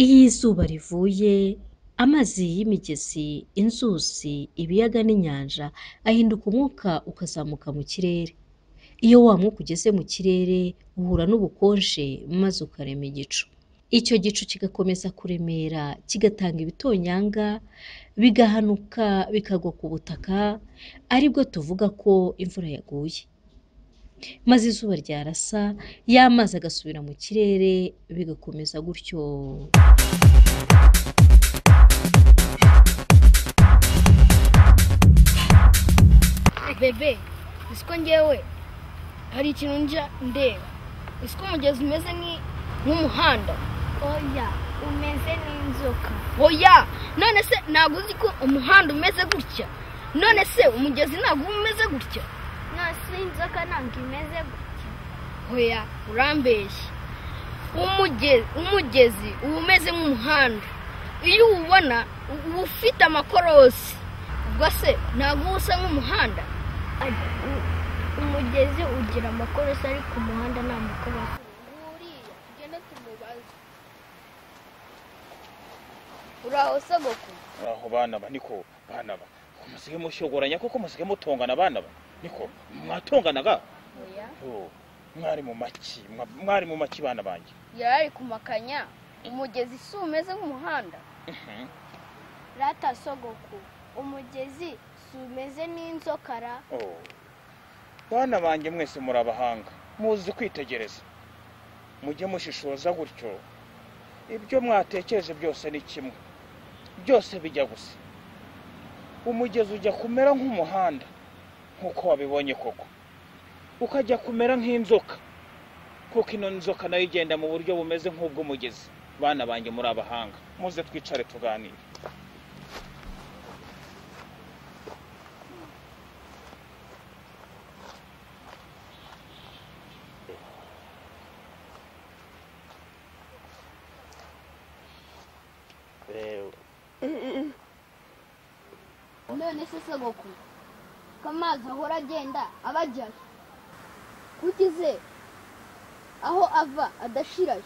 Iyo izuba rivuye, amazi y'imigezi, inzuzi, ibiyaga n'inyanja ahinduka umwuka ukazamuka mu kirere. Iyo wa mwuka ugeze mu kirere uhura n'ubukonje maze ukarema igicu. Icyo gicu kigakomeza kuremera, kigatanga ibitonyanga, bigahanuka bikagwa ku butaka, aribwo tuvuga ko imvura yaguye. Maze izuba ryarasa, ya mazi agasubira mu kirere, bigakomeza gutyo. Bebe, isiko ngewe hari ikintu nja ndeba. Isiko umugezi umeze nk'umuhanda. Oya, umeze n'inzoka. Oya, none se ntabwo uzi ko umuhanda umeze gutya? None se umugezi ntabwo umeze gutya? Nasi inzoka ntabwo imeze gutya. Oya, urambeshye. Umugezi uba umeze nk'umuhanda. Iyo uwubona uba ufite amakorosi. Ubwo se ntabwo usa nk'umuhanda? Umugezi ugira amakorosi ariko umuhanda nta makorosi. Uriya, tugende tumubaze. Uraho sogoko? Uraho bana ba niko bana ba. Musige mushogoranya koko musige mutongana bana ba. Niko mwatonganaga? Oya. Mwari mu maki bana banje. Yari kumakanya. Umugezi si umeze nk'umuhanda. Rata sogoko, umugezi si umeze n'inzokara. Bana banje mwese murabahanga, muzi kwitegereza. Mujye mushishoza gutyo. Ibyo mwatekereje byose ni kimwe. Byose bijya gusa. Umugezi ujya kumera nk'umuhanda nkuko wabibonye koko. Ukajya kumera nk'inzoka. Kuko ino nzoka nayo igenda mu buryo bumeze nk'ubw'umugezi. Bana banje murabahanga, muze twicare tuganire. None se sogoko, kamazi ahora agenda abajyayo. Kugize aho ava adashirayo.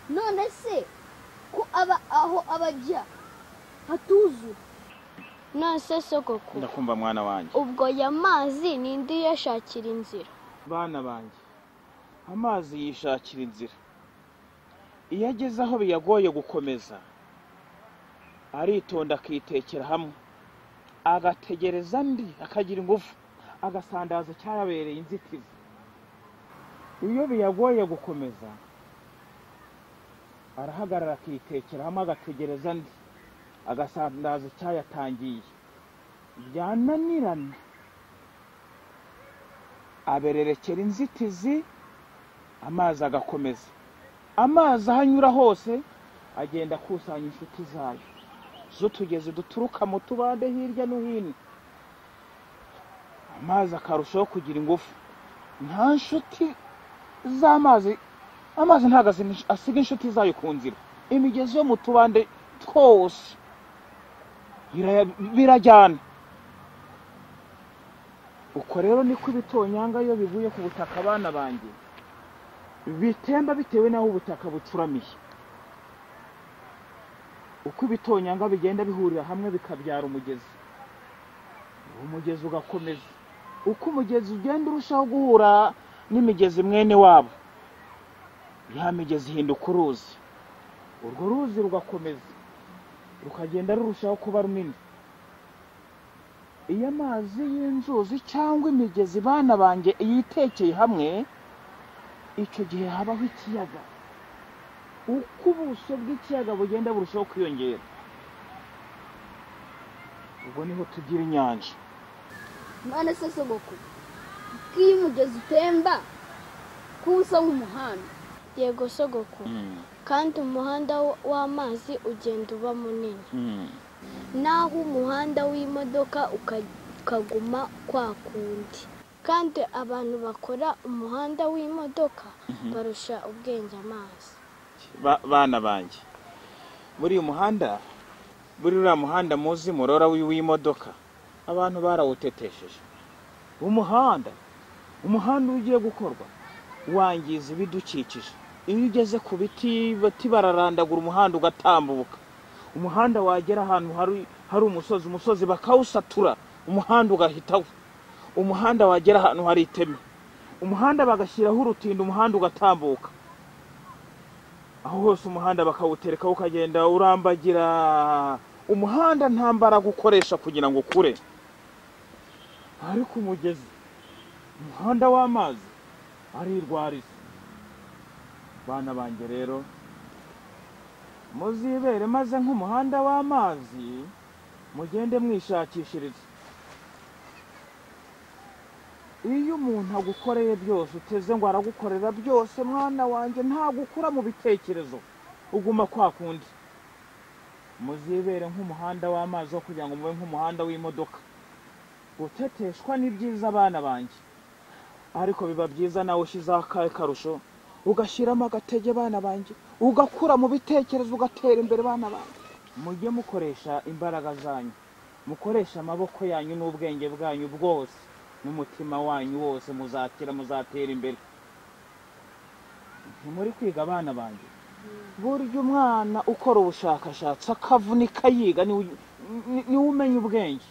None se ko aho abajya hatuzura. Nase sogoko, Ndakumva mwana wanje. ubwo ya mazi nindi yashakira inzira. Bana banje, amazi yishakira inzira. Iyo ageze aho biyagoye gukomeza, aritonda akitekera hamwe, agategereza ndi akagira ingufu, agasandaza cyayabereye inzitizi. Iyo biyagoye gukomeza, arahagarara akitekera hamwe, agategereza ndi, agasandaza cyayatangiye. Byananirana, abererekera inzitizi, amazi agakomeza. Amazi ahanyura hose agenda akusanya inshuti zayo. Zo tugeze duturuka mu tubande hirya no hino. Amazi akarushaho kugira ingufu. Nta nshuti z'amazi, amazi ntago asiga inshuti zayo ku nzira. Imigezi yo mu tubande twose birajyana. Uko rero niko ibitonyanga iyo bivuye ku butaka bana banje bitemba bitewe naho ubutaka bucuramiye. Uko ibitonyanga bigenda bihurira hamwe bikabyara umugezi. Umugezi ugakomeza. Uko umugezi ugenda urushaho guhura n'imigezi mwene wabo, ya migezi hinduka uruzi. Urwo ruzi rugakomeza, rukagenda rurushaho kuba runini. Iyo amazi y'inzuzi cyangwa imigezi bana banje yitekeye hamwe, icyo gihe habaho ikiyaga. Uko ubuso bw'ikiyaga bugenda burushaho kwiyongera, ubwo niho tugira inyanja. None se sogoko, iyo umugezi utemba kusa nk'umuhanda. Yego sogoko, kandi umuhanda w'amazi ugenda uba munini. Naho umuhanda w'imodoka ukaguma kwa kundi. Kandi abantu bakora umuhanda w'imodoka barusha ubwenge amazi. Bana banje, muri uyu muhanda, uriya muhanda muzi murora w'imodoka, abantu barawutetesheje. Umuhanda ugiye gukorwa wangiza ibidukikije. iyo ugeze ku biti bararandagura umuhanda ugatambuka, umuhanda wagera ahantu hari umusozi bakawusatura, umuhanda ugahitaho, umuhanda wagera ahantu hari iteme, umuhanda bagashyiraho urutindo, umuhanda ugatambuka, aho hose umuhanda bakawutereka ukagenda urambagira, umuhanda nta mbaraga ukoresha kugira ngo ukure. Ariko umugezi, umuhanda w'amazi arirwariza. Bana banjye rero muzibere maze nk'umuhanda w'amazi mugende mwishakishiriza. Iyo umuntu agukoreye byose uteze ngo aragukorera byose, mwana wanjye ntabwo ukura mu bitekerezo, uguma kwa kundi. Muzibere nk'umuhanda w'amazi wo kugira ngo mube nk'umuhanda w'imodoka. Guteteshwa ni byiza bana banjye, ariko biba byiza nawe ushyizeho akahe karusho ugashyiramo agatege bana banjye, ugakura mu bitekerezo, ugatera imbere bana banjye. Mujye mukoresha imbaraga zanyu, mukoresha amaboko yanyu n'ubwenge bwanyu bwose n'umutima wanyu wose, muzakira, muzatera imbere. Ntimuri kwiga bana banjye? Burya umwana ukora ubushakashatsi akavunika yiga niwe umenya ubwenge.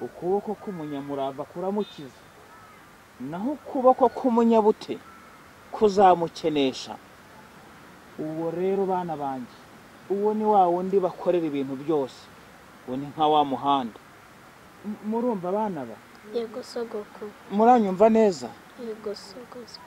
Ukuboko k'umunyamurava kuramukiza, naho ukuboko k'umunyabute kuzamukenesha. Uwo rero bana banjye, uwo ni wa wundi bakorera ibintu byose, uwo ni nka wa muhanda. Murumva bana ba? Yego sogoko. Muranyumva neza? Yego sogoko.